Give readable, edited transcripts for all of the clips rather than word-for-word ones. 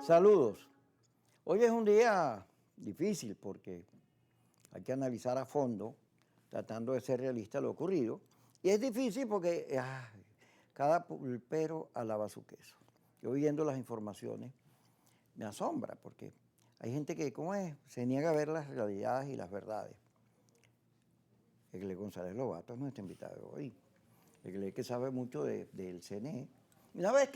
Saludos. Hoy es un día difícil porque hay que analizar a fondo, tratando de ser realista lo ocurrido. Y es difícil porque cada pulpero alaba su queso. Yo viendo las informaciones me asombra porque hay gente que, ¿cómo es? Se niega a ver las realidades y las verdades. Egle González Lobato es nuestro invitado de hoy. Egle que sabe mucho del CNE. Una vez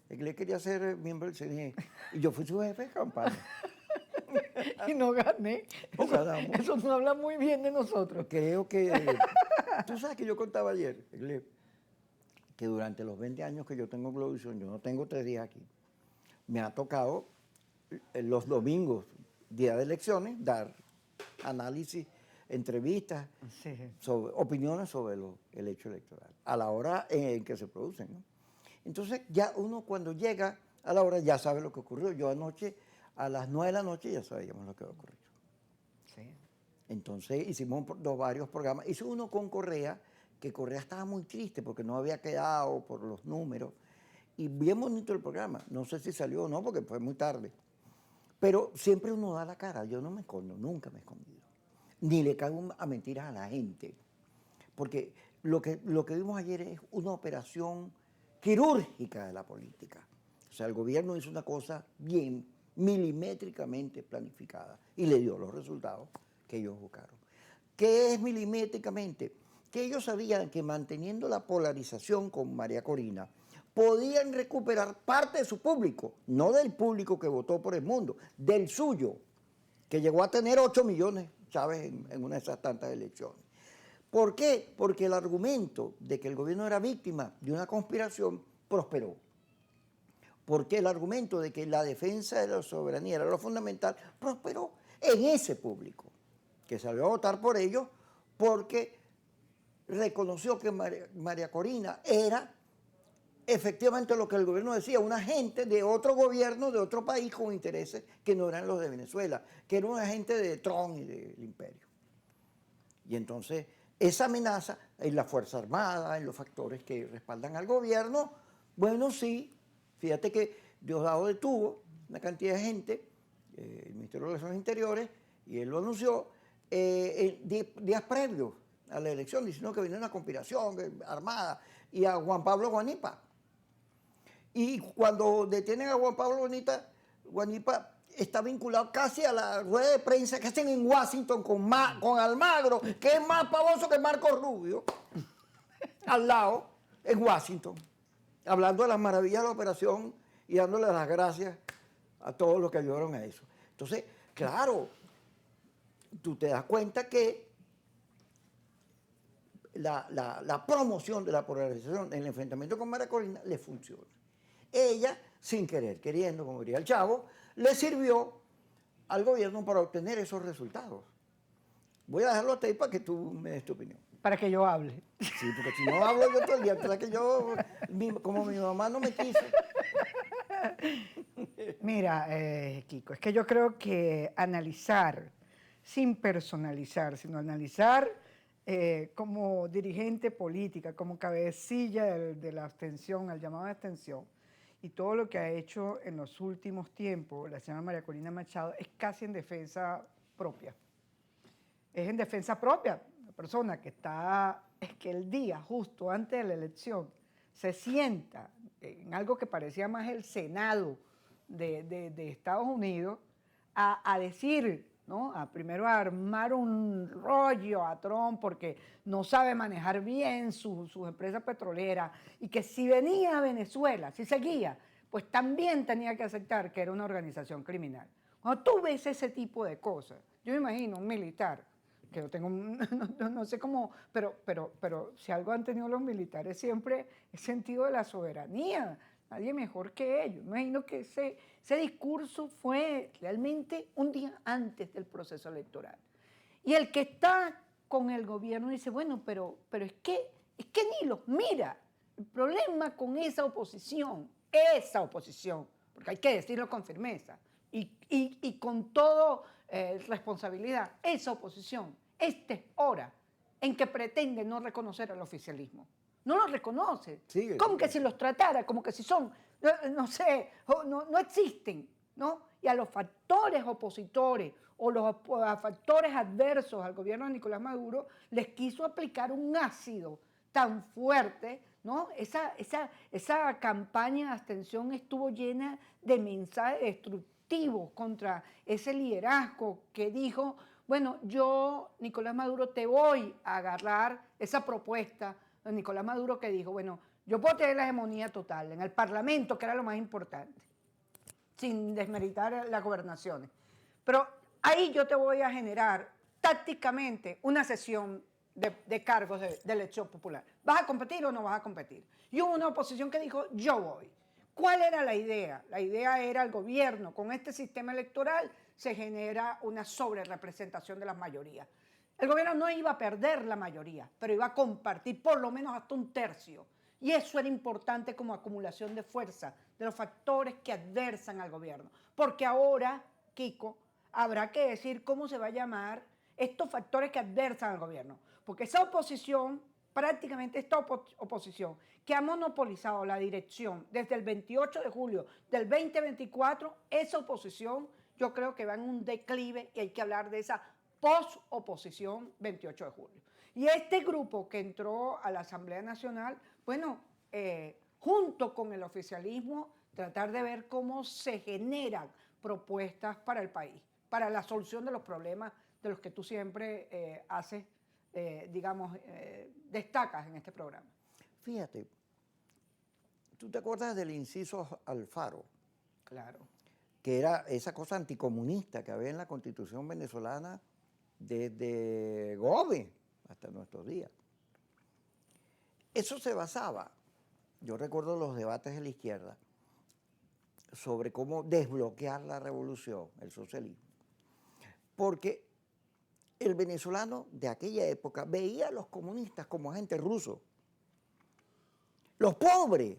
Egle quería ser miembro del CNE y yo fui su jefe de campaña. Y no gané. No ganamos. Eso no habla muy bien de nosotros. Creo que, tú sabes que yo contaba ayer, Egle, que durante los 20 años que yo tengo en Globovisión, yo no tengo 3 días aquí, me ha tocado los domingos, día de elecciones, dar análisis, entrevistas, Sí. opiniones sobre el hecho electoral, a la hora en que se producen, ¿no? Entonces ya uno cuando llega a la hora ya sabe lo que ocurrió. Yo anoche a las 9 de la noche ya sabíamos lo que había ocurrido. Sí. Entonces hicimos varios programas. Hice uno con Correa, que Correa estaba muy triste porque no había quedado por los números. Y bien bonito el programa. No sé si salió o no porque fue muy tarde. Pero siempre uno da la cara. Yo no me escondo, nunca me he escondido. Ni le caigo a mentiras a la gente. Porque lo que vimos ayer es una operación quirúrgica de la política. O sea, el gobierno hizo una cosa bien, milimétricamente planificada y le dio los resultados que ellos buscaron. ¿Qué es milimétricamente? Que ellos sabían que manteniendo la polarización con María Corina, podían recuperar parte de su público, no del público que votó por el mundo, del suyo, que llegó a tener 8 millones, ¿sabes?, en una de esas tantas elecciones. ¿Por qué? Porque el argumento de que el gobierno era víctima de una conspiración prosperó. Porque el argumento de que la defensa de la soberanía era lo fundamental prosperó en ese público, que salió a votar por ellos porque reconoció que María Corina era efectivamente lo que el gobierno decía, un agente de otro gobierno, de otro país con intereses que no eran los de Venezuela, que era un agente de Trump y del imperio. Y entonces esa amenaza en la Fuerza Armada, en los factores que respaldan al gobierno, bueno, sí, fíjate que Diosdado detuvo una cantidad de gente, el Ministerio de Relaciones Interiores, y él lo anunció días previos a la elección, diciendo que venía una conspiración armada, y a Juan Pablo Guanipa. Y cuando detienen a Juan Pablo Guanipa está vinculado casi a la rueda de prensa que hacen en Washington con Almagro, que es más pavoso que Marco Rubio, al lado, en Washington, hablando de las maravillas de la operación y dándole las gracias a todos los que ayudaron a eso. Entonces, claro, tú te das cuenta que la promoción de la polarización en el enfrentamiento con María Corina le funciona. Ella, sin querer, queriendo, como diría el Chavo, le sirvió al gobierno para obtener esos resultados. Voy a dejarlo hasta ahí para que tú me des tu opinión. Para que yo hable. Sí, porque si no hablo yo todo el día, ¿verdad? Que yo, como mi mamá no me quiso. Mira, Kiko, es que yo creo que analizar, sin personalizar, sino analizar como dirigente política, como cabecilla de la abstención, al llamado de abstención, y todo lo que ha hecho en los últimos tiempos la señora María Corina Machado es casi en defensa propia. Es en defensa propia. La persona que está, es que el día justo antes de la elección se sienta en algo que parecía más el Senado de Estados Unidos a decir, ¿no? Primero a armar un rollo a Trump porque no sabe manejar bien sus empresas petroleras y que si venía a Venezuela, si seguía, pues también tenía que aceptar que era una organización criminal. Cuando tú ves ese tipo de cosas, yo me imagino un militar, que yo tengo, no sé cómo, pero si algo han tenido los militares siempre es sentido de la soberanía, nadie mejor que ellos. Me imagino que ese discurso fue realmente un día antes del proceso electoral. Y el que está con el gobierno dice, bueno, pero es que ni los mira. El problema con esa oposición, porque hay que decirlo con firmeza y con toda responsabilidad, esa oposición, esta es hora en que pretende no reconocer al oficialismo. No lo reconoce. Sigue, Como sigue. que si los tratara, como que si son no sé, no existen, ¿no? Y a los factores opositores o a factores adversos al gobierno de Nicolás Maduro les quiso aplicar un ácido tan fuerte, ¿no? Esa campaña de abstención estuvo llena de mensajes destructivos contra ese liderazgo que dijo, bueno, yo, Nicolás Maduro, te voy a agarrar esa propuesta. Nicolás Maduro que dijo, bueno, yo puedo tener la hegemonía total en el Parlamento, que era lo más importante, sin desmeritar las gobernaciones. Pero ahí yo te voy a generar tácticamente una sesión de cargos de elección popular. ¿Vas a competir o no vas a competir? Y hubo una oposición que dijo, yo voy. ¿Cuál era la idea? La idea era el gobierno. Con este sistema electoral se genera una sobrerepresentación de las mayorías. El gobierno no iba a perder la mayoría, pero iba a compartir por lo menos hasta un tercio. Y eso era importante como acumulación de fuerza de los factores que adversan al gobierno. Porque ahora, Kiko, habrá que decir cómo se va a llamar estos factores que adversan al gobierno. Porque esa oposición, prácticamente esta oposición, que ha monopolizado la dirección desde el 28 de julio del 2024, esa oposición yo creo que va en un declive y hay que hablar de esa post-oposición 28 de julio. Y este grupo que entró a la Asamblea Nacional, bueno, junto con el oficialismo, tratar de ver cómo se generan propuestas para el país, para la solución de los problemas de los que tú siempre haces, destacas en este programa. Fíjate, ¿tú te acuerdas del inciso Alfaro? Claro. Que era esa cosa anticomunista que había en la Constitución venezolana desde Gómez hasta nuestros días. Eso se basaba, yo recuerdo los debates de la izquierda, sobre cómo desbloquear la revolución, el socialismo. Porque el venezolano de aquella época veía a los comunistas como agentes rusos. Los pobres.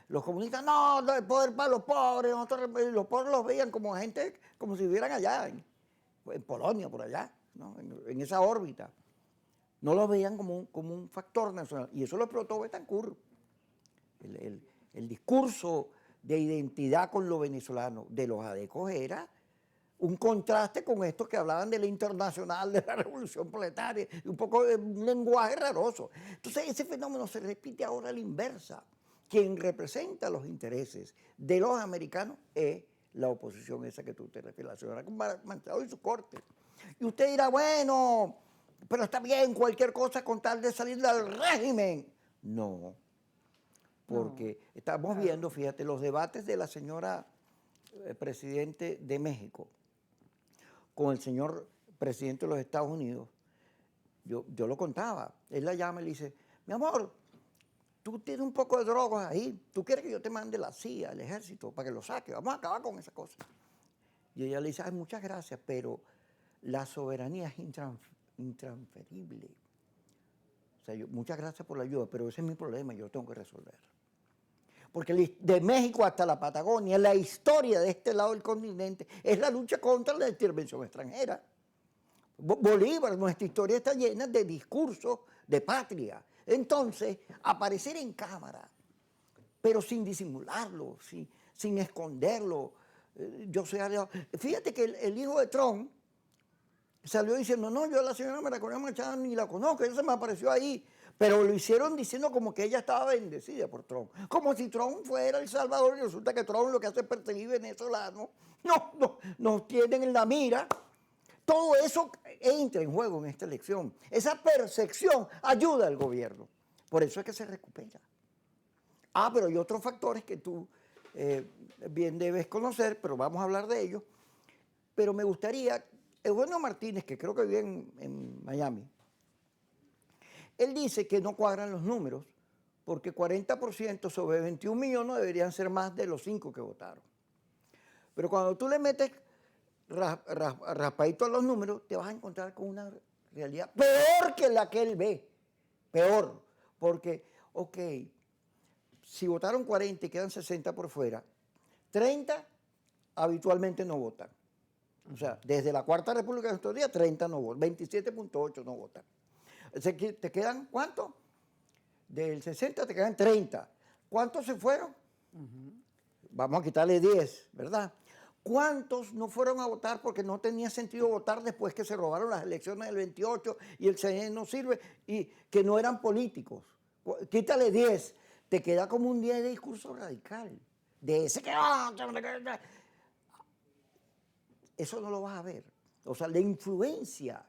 Los comunistas, no, el poder para los pobres. Nosotros, los pobres los veían como agentes, como si vivieran allá, en Polonia, por allá, ¿no? En esa órbita. No los veían como un factor nacional. Y eso lo explotó Betancourt. El discurso de identidad con lo venezolano de los adecos era un contraste con estos que hablaban de la internacional, de la revolución proletaria, un poco de un lenguaje raroso. Entonces ese fenómeno se repite ahora a la inversa. Quien representa los intereses de los americanos es la oposición esa que tú te refieres, la señora Machado y su corte. Y usted dirá, bueno, pero está bien cualquier cosa con tal de salir del régimen. No, porque estamos viendo, fíjate, los debates de la señora presidente de México con el señor presidente de los Estados Unidos. Yo lo contaba, él la llama y le dice, mi amor, tú tienes un poco de drogas ahí, tú quieres que yo te mande la CIA, el ejército, para que lo saque, vamos a acabar con esa cosa. Y ella le dice, ay, muchas gracias, pero la soberanía es intransferible. O sea, muchas gracias por la ayuda, pero ese es mi problema y yo lo tengo que resolver. Porque de México hasta la Patagonia, la historia de este lado del continente es la lucha contra la intervención extranjera. Bolívar, nuestra historia está llena de discursos de patria. Entonces, aparecer en cámara, pero sin disimularlo, sin esconderlo. Yo soy aliado. Fíjate que el hijo de Trump salió diciendo, no, yo a la señora Maracolía Machado ni la conozco, ella se me apareció ahí. Pero lo hicieron diciendo como que ella estaba bendecida por Trump. Como si Trump fuera el salvador y resulta que Trump lo que hace es perseguir venezolanos. Nos tienen en la mira. Todo eso entra en juego en esta elección. Esa percepción ayuda al gobierno. Por eso es que se recupera. Pero hay otros factores que tú bien debes conocer, pero vamos a hablar de ellos. Pero me gustaría, Eugenio Martínez, que creo que vive en Miami, él dice que no cuadran los números porque 40% sobre 21 millones deberían ser más de los 5 que votaron. Pero cuando tú le metes raspadito a los números, te vas a encontrar con una realidad peor que la que él ve. Peor. Porque, ok, si votaron 40 y quedan 60 por fuera, 30 habitualmente no votan. O sea, desde la Cuarta República de estos días, 30 no votan, 27.8 no votan. O sea, ¿te quedan cuánto? Del 60 te quedan 30. ¿Cuántos se fueron? Vamos a quitarle 10, ¿verdad? ¿Cuántos no fueron a votar porque no tenía sentido votar después que se robaron las elecciones del 28 y el CNE no sirve y que no eran políticos? Quítale 10, te queda como un 10 de discurso radical. De ese que... Eso no lo vas a ver. O sea, la influencia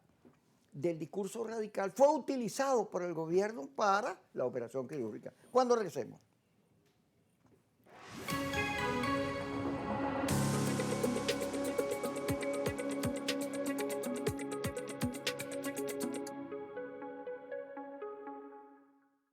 del discurso radical fue utilizado por el gobierno para la operación quirúrgica. ¿Cuándo regresemos?